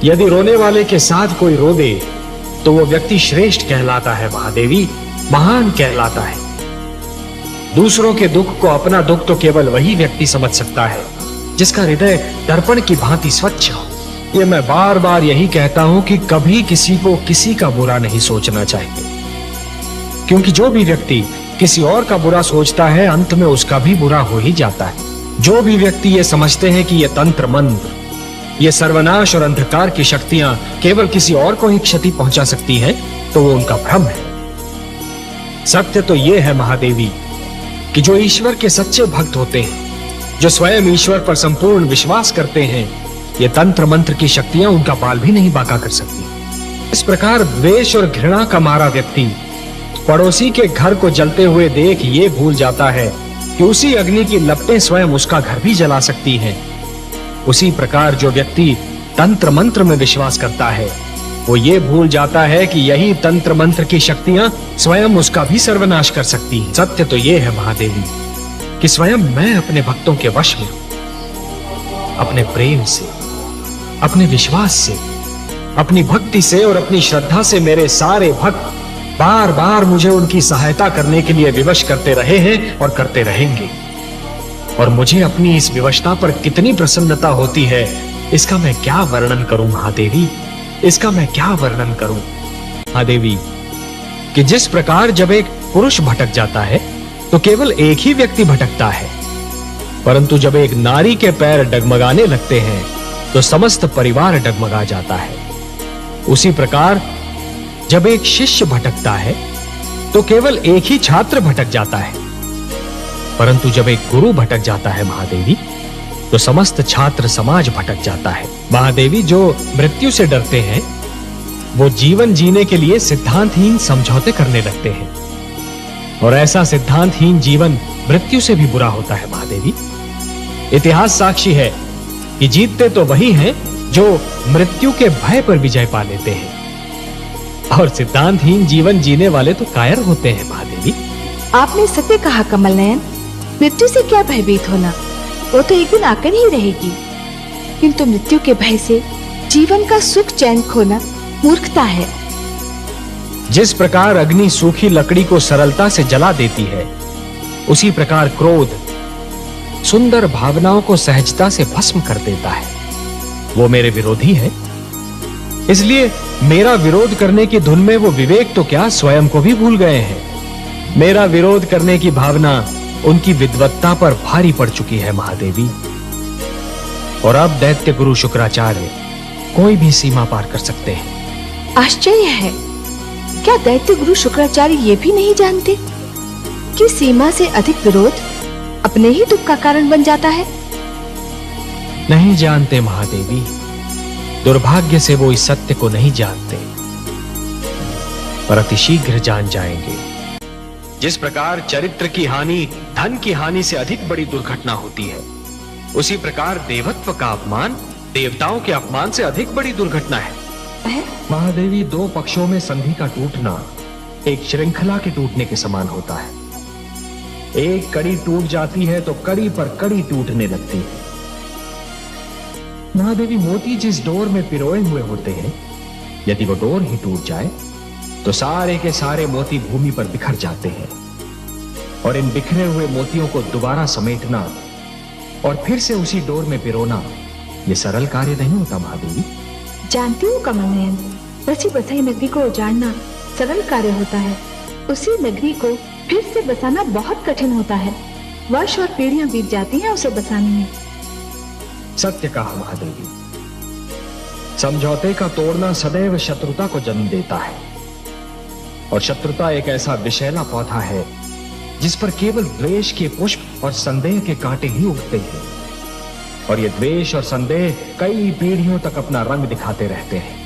यदि रोने वाले के साथ कोई रो दे तो वो व्यक्ति श्रेष्ठ कहलाता है महादेवी, महान कहलाता है। दूसरों के दुख को अपना दुख तो केवल वही व्यक्ति समझ सकता है जिसका हृदय दर्पण की भांति स्वच्छ हो। ये मैं बार बार यही कहता हूं कि कभी किसी को किसी का बुरा नहीं सोचना चाहिए, क्योंकि जो भी व्यक्ति किसी और का बुरा सोचता है अंत में उसका भी बुरा हो ही जाता है। जो भी व्यक्ति ये समझते हैं कि ये तंत्र मंत्र, ये सर्वनाश और अंधकार की शक्तियां केवल किसी और को ही क्षति पहुंचा सकती हैं, तो वो उनका भ्रम है। सत्य तो ये है महादेवी कि जो ईश्वर के सच्चे भक्त होते हैं, जो स्वयं ईश्वर पर संपूर्ण विश्वास करते हैं, ये तंत्र मंत्र की शक्तियां उनका बाल भी नहीं बांका कर सकती। इस प्रकार द्वेष और घृणा का मारा व्यक्ति पड़ोसी के घर को जलते हुए देख ये भूल जाता है कि उसी अग्नि की लपटें स्वयं उसका घर भी जला सकती हैं। उसी प्रकार जो व्यक्ति तंत्र मंत्र में विश्वास करता है, वो ये भूल जाता है कि यही तंत्र मंत्र की शक्तियां स्वयं उसका भी सर्वनाश कर सकती हैं। सत्य तो ये है महादेवी कि स्वयं मैं अपने भक्तों के वश में हूं। अपने प्रेम से, अपने विश्वास से, अपनी भक्ति से और अपनी श्रद्धा से मेरे सारे भक्त बार बार मुझे उनकी सहायता करने के लिए विवश करते रहे हैं और करते रहेंगे। और मुझे अपनी इस विवशता पर कितनी प्रसन्नता होती है, इसका मैं क्या वर्णन करूं महादेवी, इसका मैं क्या वर्णन करूं महादेवी। कि जिस प्रकार जब एक पुरुष भटक जाता है तो केवल एक ही व्यक्ति भटकता है, परंतु जब एक नारी के पैर डगमगाने लगते हैं तो समस्त परिवार डगमगा जाता है। उसी प्रकार जब एक शिष्य भटकता है तो केवल एक ही छात्र भटक जाता है, परंतु जब एक गुरु भटक जाता है महादेवी तो समस्त छात्र समाज भटक जाता है। महादेवी, जो मृत्यु से डरते हैं वो जीवन जीने के लिए सिद्धांतहीन समझौते करने लगते हैं, और ऐसा सिद्धांतहीन जीवन मृत्यु से भी बुरा होता है महादेवी। इतिहास साक्षी है कि जीतते तो वही हैं जो मृत्यु के भय पर विजय पा लेते हैं, और सिद्धांतहीन जीवन जीने वाले तो कायर होते हैं महादेवी। आपने सत्य कहा कमल नयन, मृत्यु से क्या भयभीत होना, वो तो एक दिन आकर ही रहेगी। किंतु मृत्यु के भय से जीवन का सुख चैन खोना मूर्खता है। जिस प्रकार अग्नि सूखी लकड़ी को सरलता से जला देती है, उसी प्रकार क्रोध सुंदर भावनाओं को सहजता से भस्म कर देता है। वो मेरे विरोधी है, इसलिए मेरा विरोध करने की धुन में वो विवेक तो क्या स्वयं को भी भूल गए हैं। मेरा विरोध करने की भावना उनकी विद्वत्ता पर भारी पड़ चुकी है महादेवी। और अब दैत्य गुरु शुक्राचार्य कोई भी सीमा पार कर सकते हैं। आश्चर्य है, क्या दैत्य गुरु शुक्राचार्य ये भी नहीं जानते कि सीमा से अधिक विरोध अपने ही दुख का कारण बन जाता है? नहीं जानते महादेवी, दुर्भाग्य से वो इस सत्य को नहीं जानते, पर अतिशीघ्र जान जाएंगे। जिस प्रकार चरित्र की हानि धन की हानि से अधिक बड़ी दुर्घटना होती है, उसी प्रकार देवत्व का अपमान देवताओं के अपमान से अधिक बड़ी दुर्घटना है। महादेवी, दो पक्षों में संधि का टूटना एक श्रृंखला के टूटने के समान होता है। एक कड़ी टूट जाती है तो कड़ी पर कड़ी टूटने लगती है। महादेवी, मोती जिस डोर में पिरोए हुए होते हैं, यदि वो डोर ही टूट जाए तो सारे के सारे मोती भूमि पर बिखर जाते हैं, और इन बिखरे हुए मोतियों को दोबारा समेटना और फिर से उसी डोर में पिरोना ये सरल कार्य नहीं होता महादेवी। जानती हूँ कमल नयन, बसी बसाई नगरी को उजाड़ना सरल कार्य होता है, उसी नगरी को फिर से बसाना बहुत कठिन होता है। वर्ष और पीढ़ियां बीत जाती हैं उसे बसाने में। सत्य कहा महादेवी, समझौते का तोड़ना सदैव शत्रुता को जन्म देता है, और शत्रुता एक ऐसा विषैला पौधा है जिस पर केवल द्वेष के पुष्प और संदेह के कांटे ही उगते हैं, और ये द्वेष और संदेह कई पीढ़ियों तक अपना रंग दिखाते रहते हैं।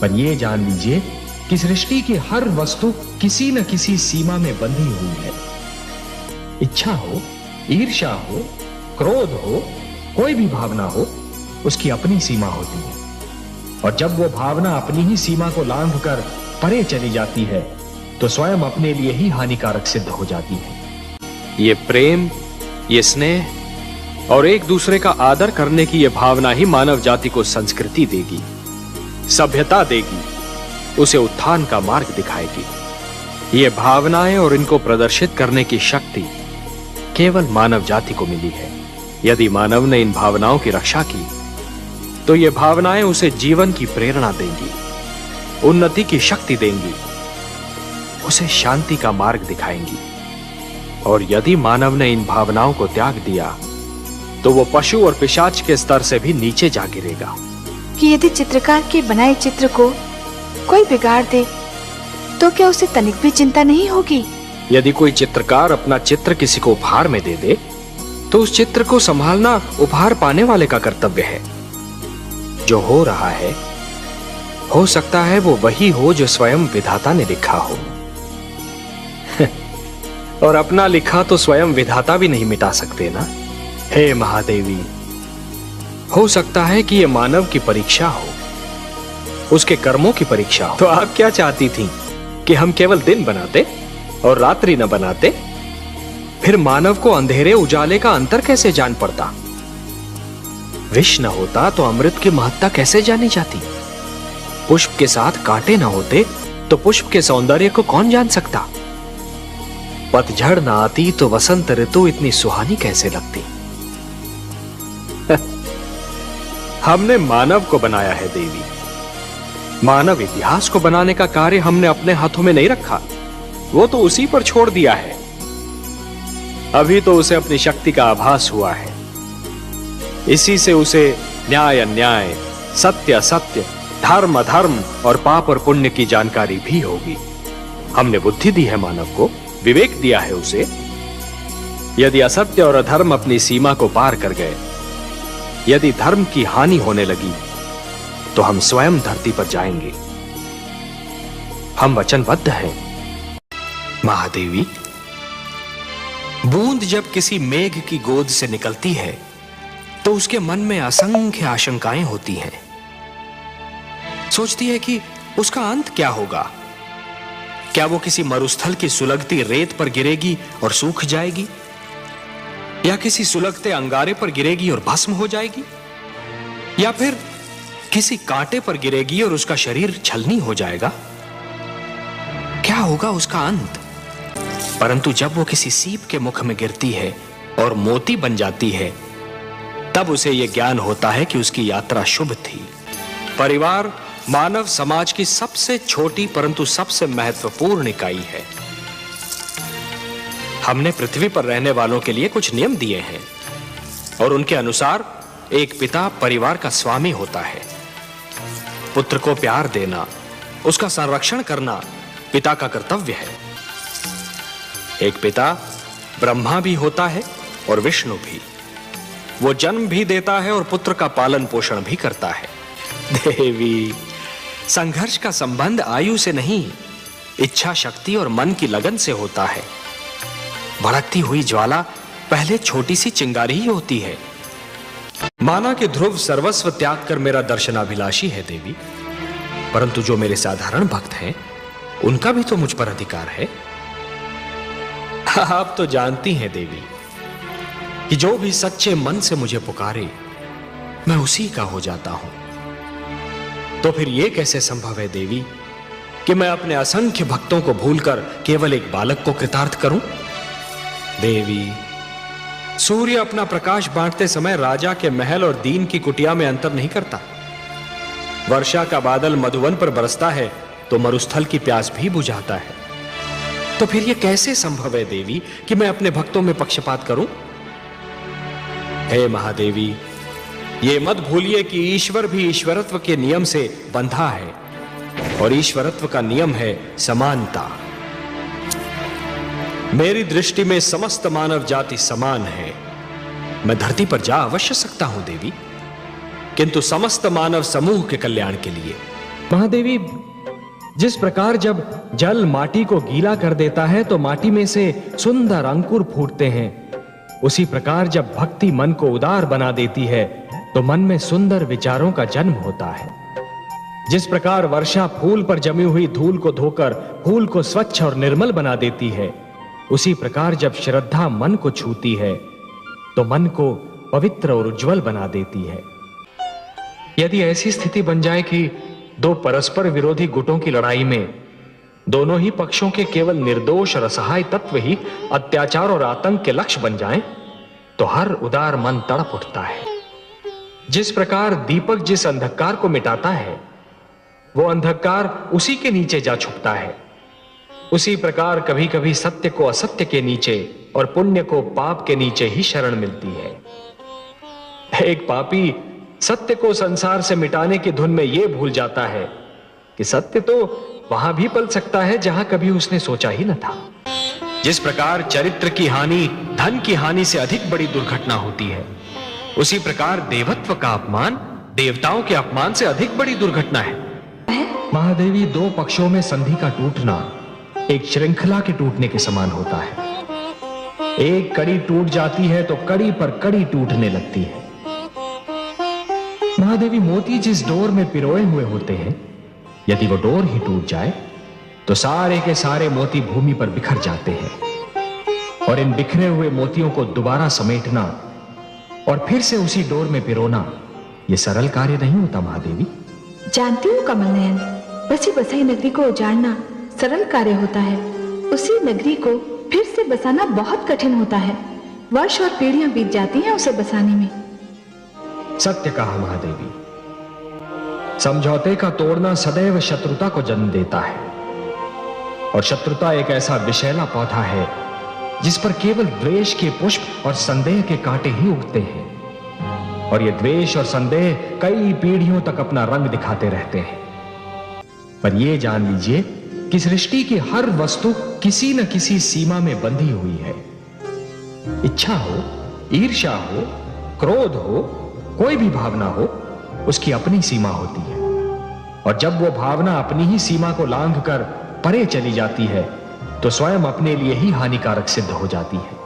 पर ये जान लीजिए कि सृष्टि की हर वस्तु किसी न किसी सीमा में बंधी हुई है। इच्छा हो, ईर्ष्या हो, क्रोध हो, कोई भी भावना हो, उसकी अपनी सीमा होती है, और जब वो भावना अपनी ही सीमा को लांघकर परे चली जाती है तो स्वयं अपने लिए ही हानिकारक सिद्ध हो जाती है। ये प्रेम, ये स्नेह, और एक दूसरे का आदर करने की यह भावना ही मानव जाति को संस्कृति देगी, सभ्यता देगी, उसे उत्थान का मार्ग दिखाएगी। ये भावनाएं और इनको प्रदर्शित करने की शक्ति केवल मानव जाति को मिली है। यदि मानव ने इन भावनाओं की रक्षा की तो ये भावनाएं उसे जीवन की प्रेरणा देंगी, उन्नति की शक्ति देंगी, उसे शांति का मार्ग दिखाएंगी। और यदि मानव ने इन भावनाओं को त्याग दिया तो वो पशु और पिशाच के स्तर से भी नीचे जा गिरेगा। कि यदि चित्रकार के बनाए चित्र को कोई बिगाड़ दे तो क्या उसे तनिक भी चिंता नहीं होगी? यदि कोई चित्रकार अपना चित्र किसी को उपहार में दे दे तो उस चित्र को संभालना उपहार पाने वाले का कर्तव्य है। जो हो रहा है हो सकता है वो वही हो जो स्वयं विधाता ने लिखा हो। और अपना लिखा तो स्वयं विधाता भी नहीं मिटा सकते ना। हे महादेवी, हो सकता है कि यह मानव की परीक्षा हो, उसके कर्मों की परीक्षा हो। तो आप क्या चाहती थी कि हम केवल दिन बनाते और रात्रि न बनाते? फिर मानव को अंधेरे उजाले का अंतर कैसे जान पड़ता? विष न होता तो अमृत की महत्ता कैसे जानी जाती? पुष्प के साथ कांटे न होते तो पुष्प के सौंदर्य को कौन जान सकता? पतझड़ न आती तो वसंत ऋतु इतनी सुहानी कैसे लगती? हमने मानव को बनाया है देवी। मानव इतिहास को बनाने का कार्य हमने अपने हाथों में नहीं रखा, वो तो उसी पर छोड़ दिया है। अभी तो उसे अपनी शक्ति का आभास हुआ है। इसी से उसे न्याय अन्याय, सत्य असत्य, धर्म अधर्म और पाप और पुण्य की जानकारी भी होगी। हमने बुद्धि दी है मानव को, विवेक दिया है उसे। यदि असत्य और अधर्म अपनी सीमा को पार कर गए, यदि धर्म की हानि होने लगी तो हम स्वयं धरती पर जाएंगे। हम वचनबद्ध हैं। महादेवी, बूंद जब किसी मेघ की गोद से निकलती है तो उसके मन में असंख्य आशंकाएं होती हैं। सोचती है कि उसका अंत क्या होगा। क्या वो किसी मरुस्थल की सुलगती रेत पर गिरेगी और सूख जाएगी, या किसी सुलगते अंगारे पर गिरेगी और भस्म हो जाएगी, या फिर किसी कांटे पर गिरेगी और उसका शरीर छलनी हो जाएगा? क्या होगा उसका अंत? परंतु जब वो किसी सीप के मुख में गिरती है और मोती बन जाती है, तब उसे यह ज्ञान होता है कि उसकी यात्रा शुभ थी। परिवार मानव समाज की सबसे छोटी परंतु सबसे महत्वपूर्ण इकाई है। हमने पृथ्वी पर रहने वालों के लिए कुछ नियम दिए हैं और उनके अनुसार एक पिता परिवार का स्वामी होता है। पुत्र को प्यार देना, उसका संरक्षण करना पिता का कर्तव्य है। एक पिता ब्रह्मा भी होता है और विष्णु भी। वो जन्म भी देता है और पुत्र का पालन पोषण भी करता है। देवी, संघर्ष का संबंध आयु से नहीं, इच्छा शक्ति और मन की लगन से होता है। भड़कती हुई ज्वाला पहले छोटी सी चिंगारी ही होती है। माना कि ध्रुव सर्वस्व त्याग कर मेरा दर्शनाभिलाषी है देवी, परंतु जो मेरे साधारण भक्त हैं उनका भी तो मुझ पर अधिकार है। आप तो जानती हैं देवी कि जो भी सच्चे मन से मुझे पुकारे मैं उसी का हो जाता हूं। तो फिर यह कैसे संभव है देवी कि मैं अपने असंख्य भक्तों को भूलकर केवल एक बालक को कृतार्थ करूं? देवी, सूर्य अपना प्रकाश बांटते समय राजा के महल और दीन की कुटिया में अंतर नहीं करता। वर्षा का बादल मधुवन पर बरसता है तो मरुस्थल की प्यास भी बुझाता है। तो फिर यह कैसे संभव है देवी कि मैं अपने भक्तों में पक्षपात करूं? हे महादेवी, ये मत भूलिए कि ईश्वर भी ईश्वरत्व के नियम से बंधा है और ईश्वरत्व का नियम है समानता। मेरी दृष्टि में समस्त मानव जाति समान है। मैं धरती पर जा अवश्य सकता हूं देवी, किंतु समस्त मानव समूह के कल्याण के लिए। महादेवी, जिस प्रकार जब जल माटी को गीला कर देता है तो माटी में से सुंदर अंकुर फूटते हैं, उसी प्रकार जब भक्ति मन को उदार बना देती है तो मन में सुंदर विचारों का जन्म होता है। जिस प्रकार वर्षा फूल पर जमी हुई धूल को धोकर फूल को स्वच्छ और निर्मल बना देती है, उसी प्रकार जब श्रद्धा मन को छूती है तो मन को पवित्र और उज्जवल बना देती है। यदि ऐसी स्थिति बन जाए कि दो परस्पर विरोधी गुटों की लड़ाई में दोनों ही पक्षों के केवल निर्दोष और असहाय तत्व ही अत्याचार और आतंक के लक्ष्य बन जाएं, तो हर उदार मन तड़प उठता है। जिस प्रकार दीपक जिस अंधकार को मिटाता है, वो अंधकार उसी के नीचे जा छुपता है, उसी प्रकार कभी कभी सत्य को असत्य के नीचे और पुण्य को पाप के नीचे ही शरण मिलती है। एक पापी सत्य को संसार से मिटाने की धुन में यह भूल जाता है कि सत्य तो वहां भी पल सकता है जहां कभी उसने सोचा ही न था। जिस प्रकार चरित्र की हानि धन की हानि से अधिक बड़ी दुर्घटना होती है, उसी प्रकार देवत्व का अपमान देवताओं के अपमान से अधिक बड़ी दुर्घटना है। महादेवी, दो पक्षों में संधि का टूटना एक श्रृंखला के टूटने के समान होता है। एक कड़ी टूट जाती है तो कड़ी पर कड़ी टूटने लगती है। महादेवी, मोती जिस डोर में पिरोए हुए होते हैं, यदि वो डोर ही टूट जाए तो सारे के सारे मोती भूमि पर बिखर जाते हैं। और इन बिखरे हुए मोतियों को दोबारा समेटना और फिर से उसी डोर में पिरोना यह सरल कार्य नहीं होता महादेवी। जानती हूँ कमल नयन, बसी बसाई नगरी को उजाड़ना सरल कार्य होता है, उसी नगरी को फिर से बसाना बहुत कठिन होता है। वर्ष और पीढ़ियां बीत जाती हैं उसे बसाने में। सत्य कहा महादेवी। समझौते का तोड़ना सदैव शत्रुता को जन्म देता है, और शत्रुता एक ऐसा विषैला पौधा है जिस पर केवल द्वेष के पुष्प और संदेह के कांटे ही उगते हैं। और ये द्वेष और संदेह कई पीढ़ियों तक अपना रंग दिखाते रहते हैं। पर यह जान लीजिए कि सृष्टि की हर वस्तु किसी न किसी सीमा में बंधी हुई है। इच्छा हो, ईर्ष्या हो, क्रोध हो, कोई भी भावना हो, उसकी अपनी सीमा होती है। और जब वो भावना अपनी ही सीमा को लांघकर परे चली जाती है, तो स्वयं अपने लिए ही हानिकारक सिद्ध हो जाती है।